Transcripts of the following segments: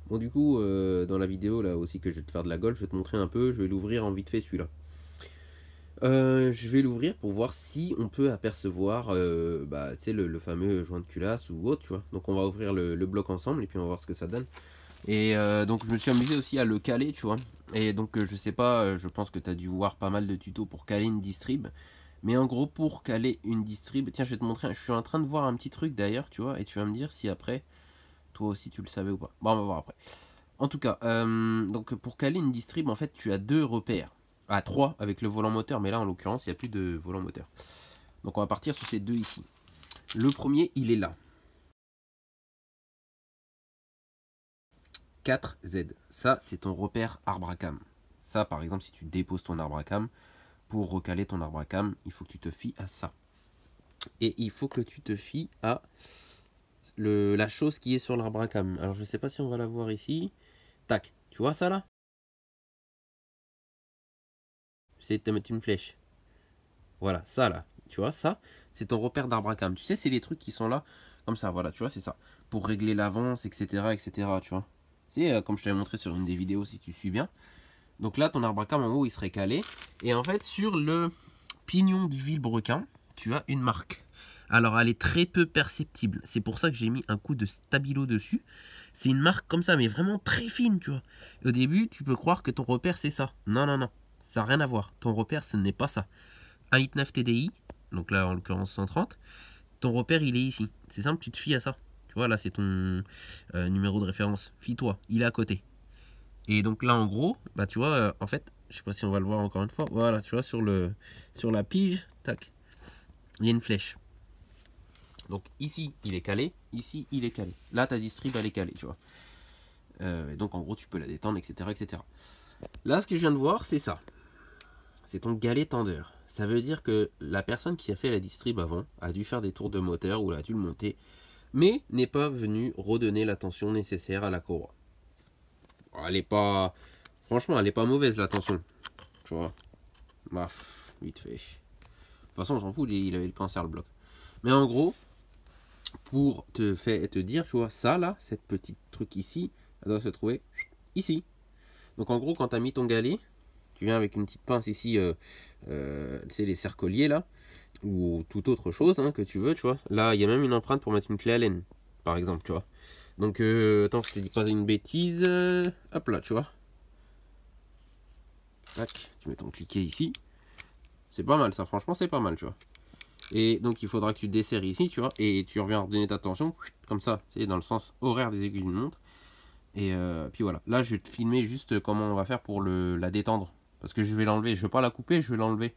Bon du coup, dans la vidéo là aussi que je vais te faire de la Golf, je vais te montrer un peu, je vais l'ouvrir en vite fait celui-là. Je vais l'ouvrir pour voir si on peut apercevoir tu sais, le fameux joint de culasse ou autre, tu vois. Donc on va ouvrir le bloc ensemble et puis on va voir ce que ça donne. Et donc je me suis amusé aussi à le caler, tu vois. Et donc je sais pas, je pense que tu as dû voir pas mal de tutos pour caler une distrib. Mais en gros pour caler une distrib, tiens je vais te montrer, je suis en train de voir un petit truc d'ailleurs, tu vois. Et tu vas me dire si après, toi aussi tu le savais ou pas. Bon on va voir après. En tout cas, donc pour caler une distrib, en fait, tu as deux repères. Ah, trois avec le volant moteur, mais là, en l'occurrence, il n'y a plus de volant moteur. Donc on va partir sur ces deux ici. Le premier, il est là. 4Z. Ça, c'est ton repère arbre à cam. Ça, par exemple, si tu déposes ton arbre à cam, pour recaler ton arbre à cam, il faut que tu te fies à ça. Et il faut que tu te fies à la chose qui est sur l'arbre à cam. Alors, je ne sais pas si on va la voir ici. Tac. Tu vois ça, là? J'essaie de te mettre une flèche. Voilà, ça là, tu vois, ça, c'est ton repère d'arbre à cam. Tu sais, c'est les trucs qui sont là, comme ça, voilà, tu vois, c'est ça. Pour régler l'avance, etc., etc., tu vois. C'est comme je t'avais montré sur une des vidéos, si tu suis bien. Donc là, ton arbre à cam, en haut, il serait calé. Et en fait, sur le pignon du vilebrequin, tu as une marque. Alors, elle est très peu perceptible. C'est pour ça que j'ai mis un coup de stabilo dessus. C'est une marque comme ça, mais vraiment très fine, tu vois. Et au début, tu peux croire que ton repère, c'est ça. Non, non, non. Ça n'a rien à voir. Ton repère, ce n'est pas ça. 1,9 litre TDI, donc là en l'occurrence 130, ton repère il est ici. C'est simple, tu te fies à ça. Tu vois, là c'est ton numéro de référence. Fie-toi, il est à côté. Et donc là en gros, bah tu vois, en fait, je sais pas si on va le voir encore une fois. Voilà, tu vois, sur la pige, tac, il y a une flèche. Donc ici il est calé, ici il est calé. Là ta distrib elle est calée, tu vois. Et donc en gros tu peux la détendre, etc., etc. Là ce que je viens de voir, c'est ça. C'est ton galet tendeur. Ça veut dire que la personne qui a fait la distrib avant a dû faire des tours de moteur ou a dû le monter, mais n'est pas venue redonner la tension nécessaire à la courroie. Elle est pas. Franchement, elle est pas mauvaise la tension. Tu vois. Baf, vite fait. De toute façon, on s'en fout, il avait le cancer le bloc. Mais en gros, pour te dire, tu vois, ça là, cette petite truc ici, elle doit se trouver ici. Donc en gros, quand tu as mis ton galet, tu viens avec une petite pince ici, tu sais, les cercoliers là, ou toute autre chose que tu veux, tu vois. Là, il y a même une empreinte pour mettre une clé Allen, par exemple, tu vois. Donc, attends que je te dis pas une bêtise. Hop là, tu vois. Tac, tu mets ton cliquet ici. C'est pas mal, ça, franchement, c'est pas mal, tu vois. Et donc, il faudra que tu desserres ici, tu vois, et tu reviens redonner ta tension, comme ça, c'est dans le sens horaire des aiguilles d'une montre. Et puis voilà. Là, je vais te filmer juste comment on va faire pour la détendre. Parce que je vais l'enlever. Je vais pas la couper, je vais l'enlever.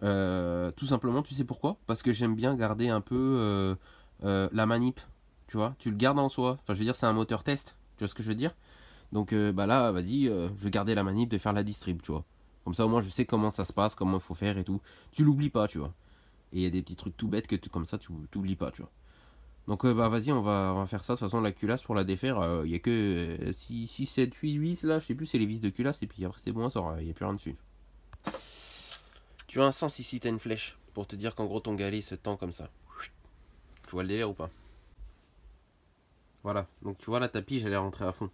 Tout simplement, tu sais pourquoi? Parce que j'aime bien garder un peu la manip. Tu vois, tu le gardes en soi. Enfin, je veux dire, c'est un moteur test. Tu vois ce que je veux dire? Donc, bah là, vas-y, je vais garder la manip de faire la distrib, tu vois. Comme ça, au moins, je sais comment ça se passe, comment il faut faire et tout. Tu l'oublies pas, tu vois. Et il y a des petits trucs tout bêtes que comme ça, tu t'oublies pas, tu vois. Donc, bah vas-y, on va faire ça. De toute façon, la culasse, pour la défaire, il y a que 6, 7, 8 8 là. Je sais plus, c'est les vis de culasse. Et puis après, c'est bon, il n'y a plus rien dessus. Tu as un sens ici, t'as une flèche. Pour te dire qu'en gros, ton galet se tend comme ça. Tu vois le délire ou pas? Voilà. Donc, tu vois, la tapis, j'allais rentrer à fond.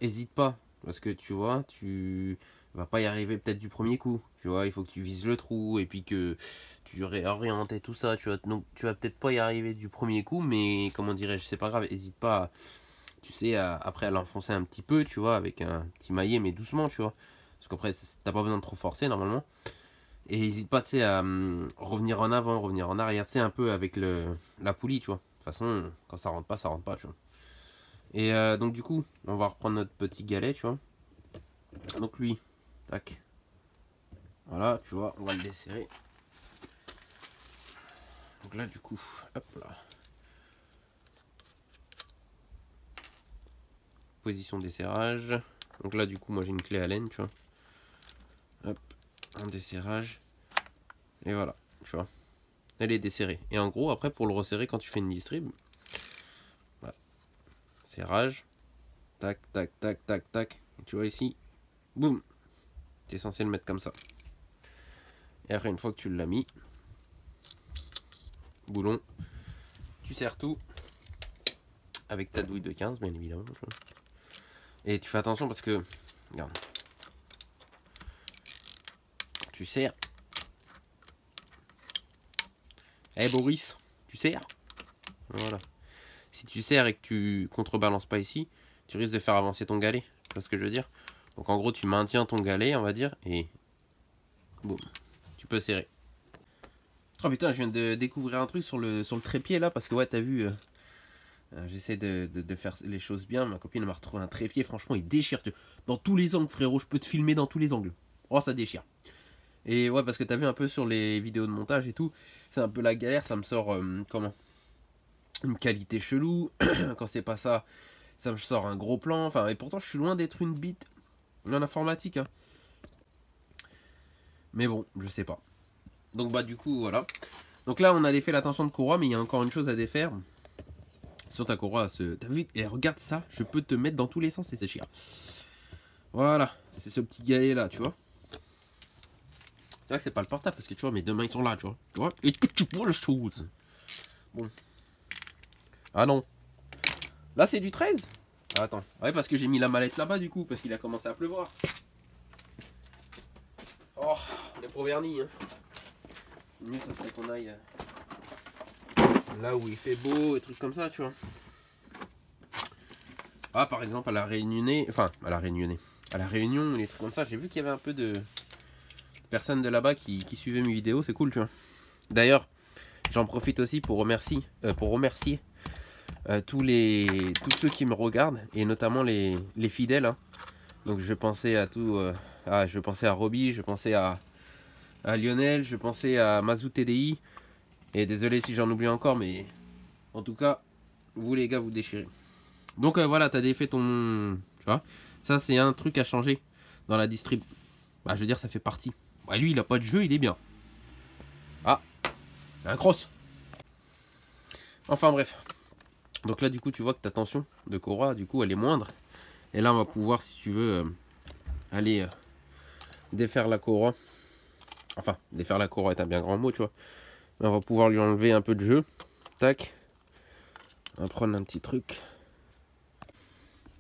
Hésite pas. Parce que tu vois, tu vas pas y arriver peut-être du premier coup. Tu vois, il faut que tu vises le trou et puis que tu réorientes et tout ça. Tu vois, donc tu vas peut-être pas y arriver du premier coup, mais comment dirais-je, c'est pas grave. Hésite pas, tu sais, après à l'enfoncer un petit peu, tu vois, avec un petit maillet, mais doucement, tu vois. Parce qu'après, t'as pas besoin de trop forcer normalement. Et n'hésite pas, tu sais, à revenir en avant, revenir en arrière, tu sais, un peu avec la poulie, tu vois. De toute façon, quand ça rentre pas, tu vois. Et donc du coup, on va reprendre notre petit galet, tu vois. Donc lui, tac. Voilà, tu vois, on va le desserrer. Donc là, du coup, hop là. Position de desserrage. Donc là, du coup, moi j'ai une clé Allen, tu vois. Hop, un desserrage. Et voilà, tu vois. Elle est desserrée. Et en gros, après, pour le resserrer quand tu fais une distrib, voilà. Serrage. Tac, tac, tac, tac, tac. Et tu vois ici, boum. Tu es censé le mettre comme ça. Et après, une fois que tu l'as mis, boulon, tu serres tout. Avec ta douille de 15, bien évidemment. Et tu fais attention parce que... Regarde. Tu serres. Eh Boris, tu serres. Voilà. Si tu serres et que tu contrebalances pas ici, tu risques de faire avancer ton galet. Tu vois ce que je veux dire? Donc en gros, tu maintiens ton galet, on va dire, et... Boum. Tu peux serrer. Oh putain, je viens de découvrir un truc sur le trépied là, parce que ouais, t'as vu... j'essaie de faire les choses bien. Ma copine m'a retrouvé un trépied. Franchement, il déchire. Dans tous les angles, frérot. Je peux te filmer dans tous les angles. Oh, ça déchire. Et ouais, parce que t'as vu un peu sur les vidéos de montage et tout. C'est un peu la galère. Ça me sort, comment, une qualité chelou. Quand c'est pas ça, ça me sort un gros plan. Enfin, et pourtant, je suis loin d'être une bite en informatique. Hein. Mais bon, je sais pas. Donc, bah, du coup, voilà. Donc là, on a défait la tension de courroie. Mais il y a encore une chose à défaire. Sur ta courroie, t'as vu? Et regarde ça, je peux te mettre dans tous les sens et c'est chiant. Voilà, c'est ce petit galet là, tu vois. Là, c'est pas le portable parce que tu vois, mes deux mains ils sont là, tu vois. Et tu vois la chose. Bon. Ah non. Là, c'est du 13. Ah, attends. Ouais, parce que j'ai mis la mallette là-bas du coup, parce qu'il a commencé à pleuvoir. Oh, on est pro vernis, hein. Mieux, ça serait qu'on aille là où il fait beau et trucs comme ça, tu vois. Ah, par exemple, à la Réunionnais, enfin, à la Réunion, les trucs comme ça, j'ai vu qu'il y avait un peu de personnes de là-bas qui suivaient mes vidéos, c'est cool, tu vois. D'ailleurs, j'en profite aussi pour remercier tous ceux qui me regardent, et notamment les fidèles. Hein. Donc, je pensais à je pensais à Roby, je pensais à Lionel, je pensais à Mazou TDI, et désolé si j'en oublie encore, mais en tout cas, vous les gars, vous déchirez. Donc voilà, t'as défait ton... Tu vois, ça c'est un truc à changer dans la distrib. Bah je veux dire, ça fait partie. Bah lui, il a pas de jeu, il est bien. Ah, un cross. Enfin bref. Donc là, du coup, tu vois que ta tension de courroie, du coup, elle est moindre. Et là, on va pouvoir, si tu veux, aller défaire la courroie. Enfin, défaire la courroie est un bien grand mot, tu vois. Mais on va pouvoir lui enlever un peu de jeu. Tac. On va prendre un petit truc.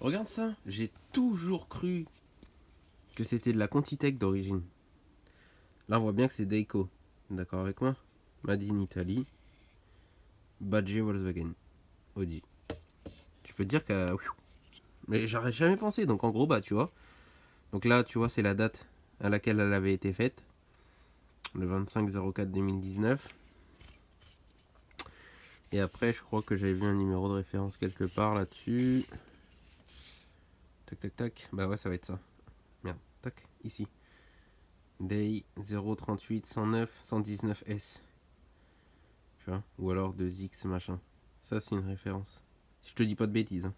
Regarde ça, j'ai toujours cru que c'était de la Contitech d'origine. Là, on voit bien que c'est Dayco. D'accord avec moi? Made in Italy. Badge Volkswagen. Audi. Je peux te dire que... Mais j'aurais jamais pensé. Donc en gros, bah tu vois. Donc là, tu vois, c'est la date à laquelle elle avait été faite. Le 25/04/2019. Et après, je crois que j'avais vu un numéro de référence quelque part là-dessus. Tac, tac, tac. Bah ouais, ça va être ça. Merde. Tac, ici. Day 038 109 119S. Tu vois? Ou alors 2X machin. Ça, c'est une référence. Si je te dis pas de bêtises. Hein.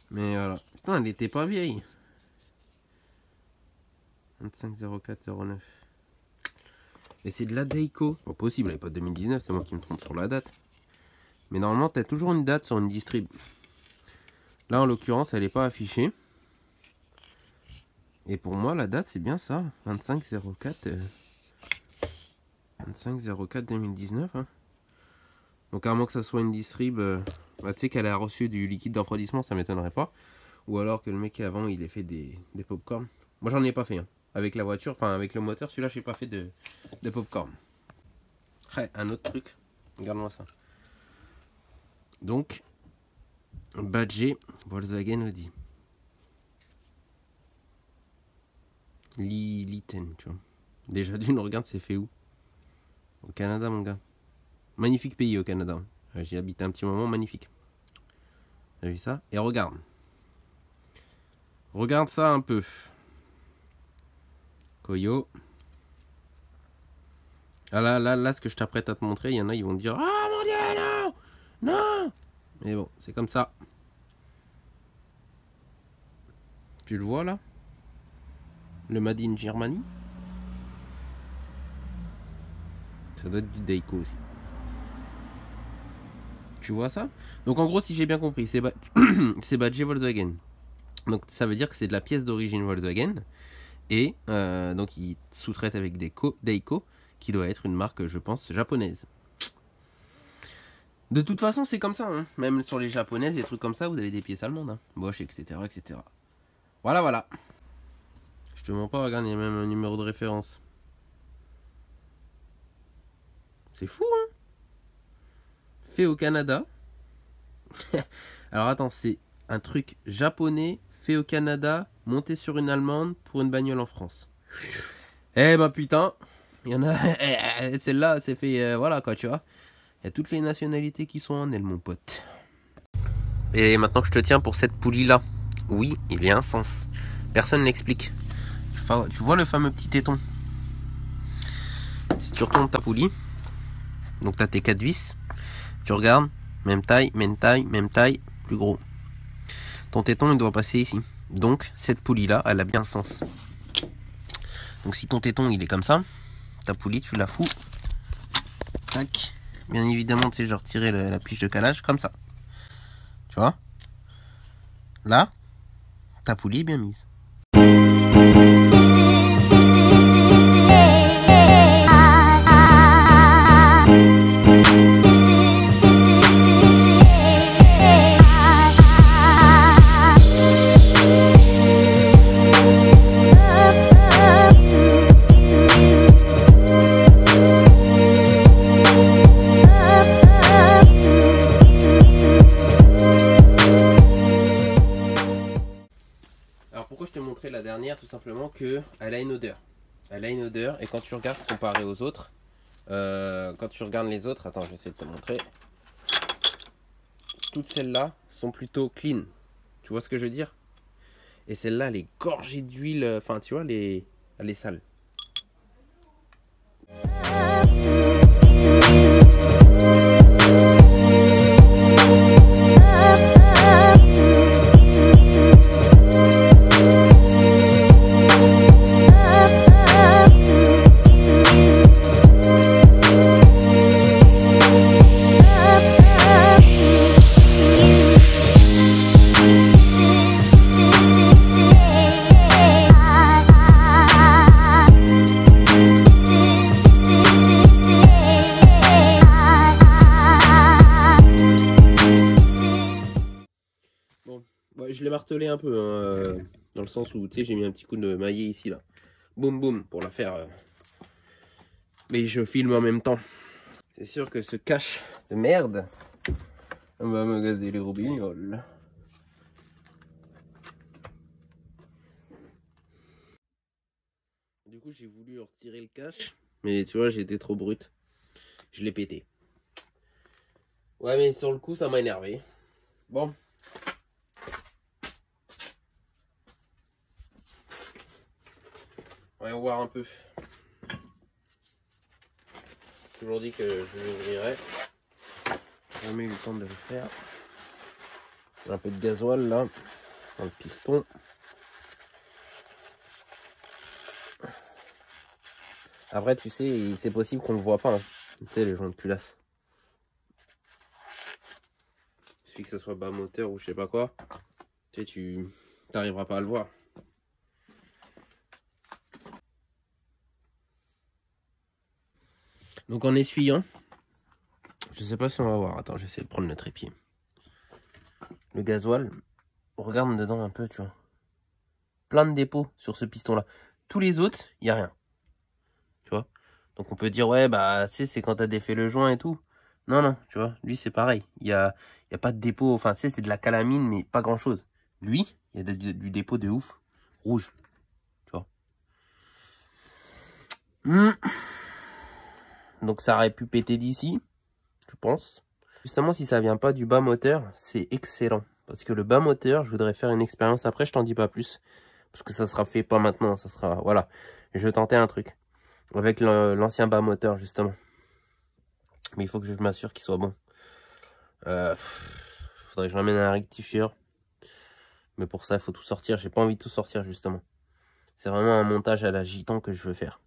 Mais voilà. Putain, elle était pas vieille. 25/04/09. Et c'est de la Dayco. Bon, possible, elle n'est pas de 2019, c'est moi qui me trompe sur la date. Mais normalement, tu as toujours une date sur une distrib. Là, en l'occurrence, elle n'est pas affichée. Et pour moi, la date, c'est bien ça. 25/04. 25/04/2019. Hein. Donc, à moins que ça soit une distrib, bah, tu sais qu'elle a reçu du liquide de refroidissement, ça m'étonnerait pas. Ou alors que le mec avant, il ait fait des pop-corn. Moi, j'en ai pas fait. Hein. Avec la voiture, enfin avec le moteur, celui-là, j'ai pas fait de pop-corn. Ouais, un autre truc. Regarde-moi ça. Donc, badge Volkswagen Audi. Liten, tu vois. Déjà d'une, regarde, c'est fait où? Au Canada, mon gars. Magnifique pays au Canada. J'y habite un petit moment, magnifique. T'as vu ça? Et regarde. Regarde ça un peu. Koyo. Ah là, ce que je t'apprête à te montrer, il y en a, ils vont te dire: ah mon dieu, non! Non! Mais bon, c'est comme ça. Tu le vois là? Le Made in Germany. Ça doit être du Dayco aussi. Tu vois ça? Donc en gros, si j'ai bien compris, c'est badgé Volkswagen. Donc ça veut dire que c'est de la pièce d'origine Volkswagen. Et donc ils sous-traitent avec Dayco, qui doit être une marque, je pense, japonaise. De toute façon, c'est comme ça. Hein. Même sur les japonaises, des trucs comme ça, vous avez des pièces allemandes. Hein. Bosch, etc., etc. Voilà, voilà. Je te mens pas, regarde, il y a même un numéro de référence. C'est fou, hein. Fait au Canada. Alors attends, c'est un truc japonais, fait au Canada, monté sur une allemande pour une bagnole en France. Eh ben putain, il y en a. Celle-là, c'est fait. Voilà quoi, tu vois. Il y a toutes les nationalités qui sont en elle, mon pote. Et maintenant que je te tiens pour cette poulie-là, oui, il y a un sens. Personne n'explique. Tu vois le fameux petit téton. Si tu retournes ta poulie, donc tu as tes 4 vis, tu regardes, même taille, même taille, même taille, plus gros. Ton téton, il doit passer ici. Donc, cette poulie-là, elle a bien un sens. Donc, si ton téton, il est comme ça, ta poulie, tu la fous. Tac. Bien évidemment, tu sais, je retirer la pige de calage, comme ça. Tu vois? Là, ta poulie est bien mise. La dernière, tout simplement que elle a une odeur. Elle a une odeur et quand tu regardes comparé aux autres, quand tu regardes les autres, attends, j'essaie de te montrer. Toutes celles-là sont plutôt clean. Tu vois ce que je veux dire? Et celle-là, elle est gorgée d'huile. Enfin, tu vois, elle est sale. Je l'ai martelé un peu, hein, dans le sens où, tu sais, j'ai mis un petit coup de maillet ici, là. Boum, boum, pour la faire. Mais je filme en même temps. C'est sûr que ce cache de merde va me gazer les roubignoles. Du coup, j'ai voulu retirer le cache, mais tu vois, j'ai été trop brut. Je l'ai pété. Ouais, mais sur le coup, ça m'a énervé. Bon. On va voir un peu. J'ai toujours dit que je l'ouvrirais. J'ai jamais eu le temps de le faire. Un peu de gasoil là, dans le piston. Après, tu sais, c'est possible qu'on le voit pas. Hein. Tu sais, les joints de culasse. Il suffit que ce soit bas moteur ou je sais pas quoi. Tu sais, tu n'arriveras pas à le voir. Donc en essuyant, je sais pas si on va voir. Attends, j'essaie de prendre le trépied. Le gasoil, on regarde dedans un peu, tu vois. Plein de dépôts sur ce piston-là. Tous les autres, il n'y a rien. Tu vois. Donc on peut dire, ouais, bah, tu sais, c'est quand tu as défait le joint et tout. Non, non, tu vois. Lui, c'est pareil. Il y a pas de dépôt. Enfin, tu sais, c'est de la calamine, mais pas grand-chose. Lui, il y a du dépôt de ouf. Rouge. Tu vois. Donc ça aurait pu péter d'ici, je pense. Justement, si ça vient pas du bas moteur, c'est excellent. Parce que le bas moteur, je voudrais faire une expérience après, je t'en dis pas plus. Parce que ça sera fait pas maintenant, ça sera... Voilà. Je vais tenter un truc. Avec l'ancien bas moteur, justement. Mais il faut que je m'assure qu'il soit bon. Faudrait que je ramène un rectifieur. Mais pour ça, il faut tout sortir. J'ai pas envie de tout sortir, justement. C'est vraiment un montage à la gitan que je veux faire.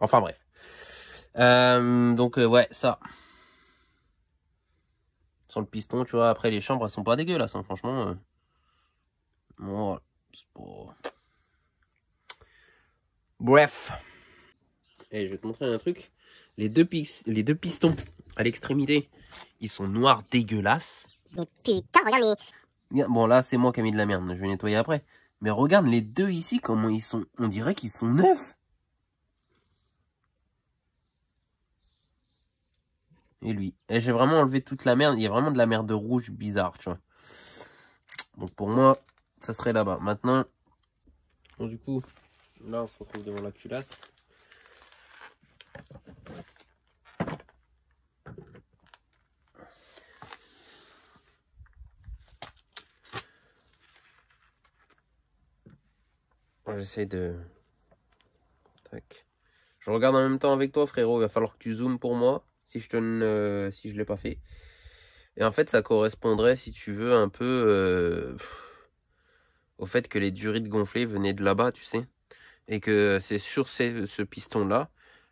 Enfin, bref. Donc ouais, ça. Sans le piston, tu vois. Après, les chambres, elles sont pas dégueulasses, hein, franchement. Bon, c'est pas... Bref. Et je vais te montrer un truc. Les deux pistons à l'extrémité Ils sont noirs dégueulasses. Mais putain, regarde les... Bon, là, c'est moi qui ai mis de la merde. Je vais nettoyer après. Mais regarde les deux ici, comment ils sont. On dirait qu'ils sont neufs. Et lui. Et j'ai vraiment enlevé toute la merde. Il y a vraiment de la merde rouge bizarre, tu vois. Donc pour moi, ça serait là-bas. Maintenant, bon, du coup, là, on se retrouve devant la culasse. J'essaie de... Tac. Je regarde en même temps avec toi, frérot. Il va falloir que tu zoomes pour moi. Si je te si je l'ai pas fait. Et en fait, ça correspondrait, si tu veux, un peu au fait que les durites gonflées venaient de là-bas, tu sais. Et que c'est sur ce piston-là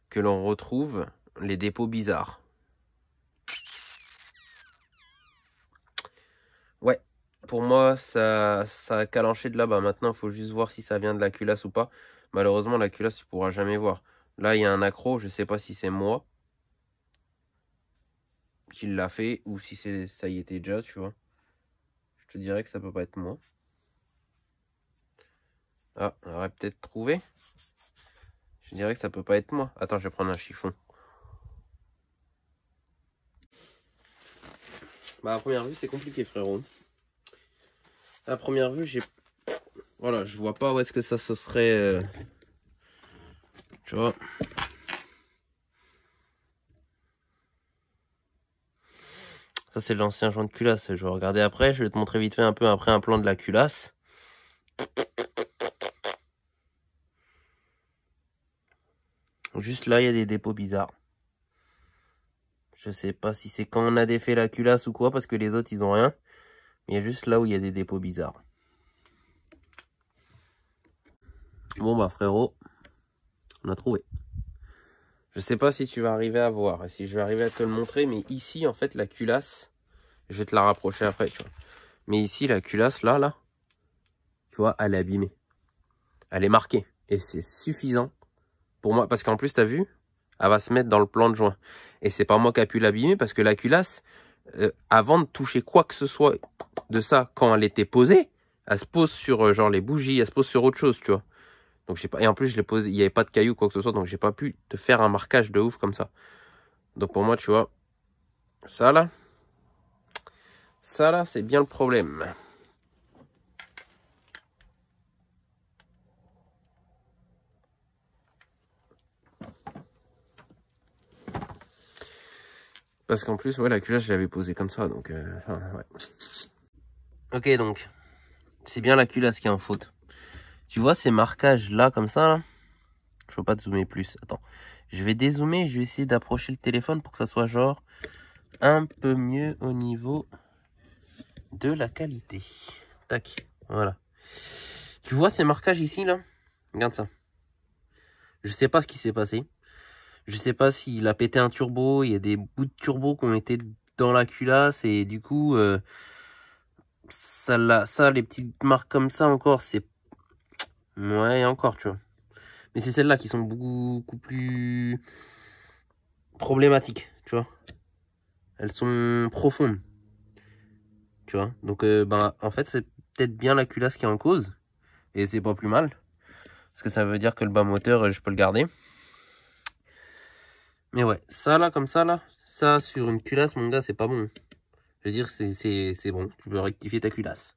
que l'on retrouve les dépôts bizarres. Ouais, pour moi, ça a calanché de là-bas. Maintenant, il faut juste voir si ça vient de la culasse ou pas. Malheureusement, la culasse, tu pourras jamais voir. Là, il y a un accro, je sais pas si c'est moi qui l'a fait ou si ça y était déjà, tu vois. Je te dirais que ça peut pas être moi. Ah, on aurait peut-être trouvé. Je dirais que ça peut pas être moi. Attends, je vais prendre un chiffon. Bah, à première vue, c'est compliqué, frérot. À première vue, voilà, je vois pas où est-ce que ça se serait... Tu vois. Ça, c'est l'ancien joint de culasse. Je vais regarder après. Je vais te montrer vite fait un peu après un plan de la culasse. Juste là, il y a des dépôts bizarres. Je sais pas si c'est quand on a défait la culasse ou quoi, parce que les autres, ils ont rien. Mais il y a juste là où il y a des dépôts bizarres. Bon, bah, frérot, on a trouvé. Je sais pas si tu vas arriver à voir et si je vais arriver à te le montrer, mais ici, en fait, la culasse, je vais te la rapprocher après, tu vois. Mais ici, la culasse, là, tu vois, elle est abîmée. Elle est marquée. Et c'est suffisant pour moi. Parce qu'en plus, t'as vu, elle va se mettre dans le plan de joint. Et c'est pas moi qui a pu l'abîmer parce que la culasse, avant de toucher quoi que ce soit de ça, quand elle était posée, elle se pose sur genre les bougies, elle se pose sur autre chose, tu vois. Donc j'ai pas, et en plus je l'ai posé, il n'y avait pas de cailloux quoi que ce soit, donc j'ai pas pu te faire un marquage de ouf comme ça. Donc pour moi, tu vois, ça là, c'est bien le problème. Parce qu'en plus, ouais, la culasse, je l'avais posée comme ça, donc ouais. Ok, donc, c'est bien la culasse qui est en faute. Tu vois ces marquages là, comme ça, là, je peux pas te zoomer plus. Attends, je vais dézoomer, je vais essayer d'approcher le téléphone pour que ça soit genre un peu mieux au niveau de la qualité. Tac, voilà. Tu vois ces marquages ici, là? Regarde ça. Je sais pas ce qui s'est passé. Je sais pas s'il a pété un turbo. Il y a des bouts de turbo qui ont été dans la culasse. Et du coup, ça, les petites marques comme ça encore, c'est... Ouais, encore, tu vois. Mais c'est celles-là qui sont beaucoup plus problématiques, tu vois. Elles sont profondes. Tu vois. Donc, ben, en fait, c'est peut-être bien la culasse qui est en cause. Et c'est pas plus mal. Parce que ça veut dire que le bas moteur, je peux le garder. Mais ouais, ça là, comme ça là, ça sur une culasse, mon gars, c'est pas bon. Je veux dire, c'est bon, tu peux rectifier ta culasse.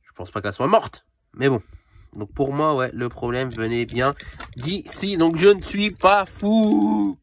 Je pense pas qu'elle soit morte, mais bon. Donc pour moi, ouais, le problème venait bien d'ici. Donc je ne suis pas fou.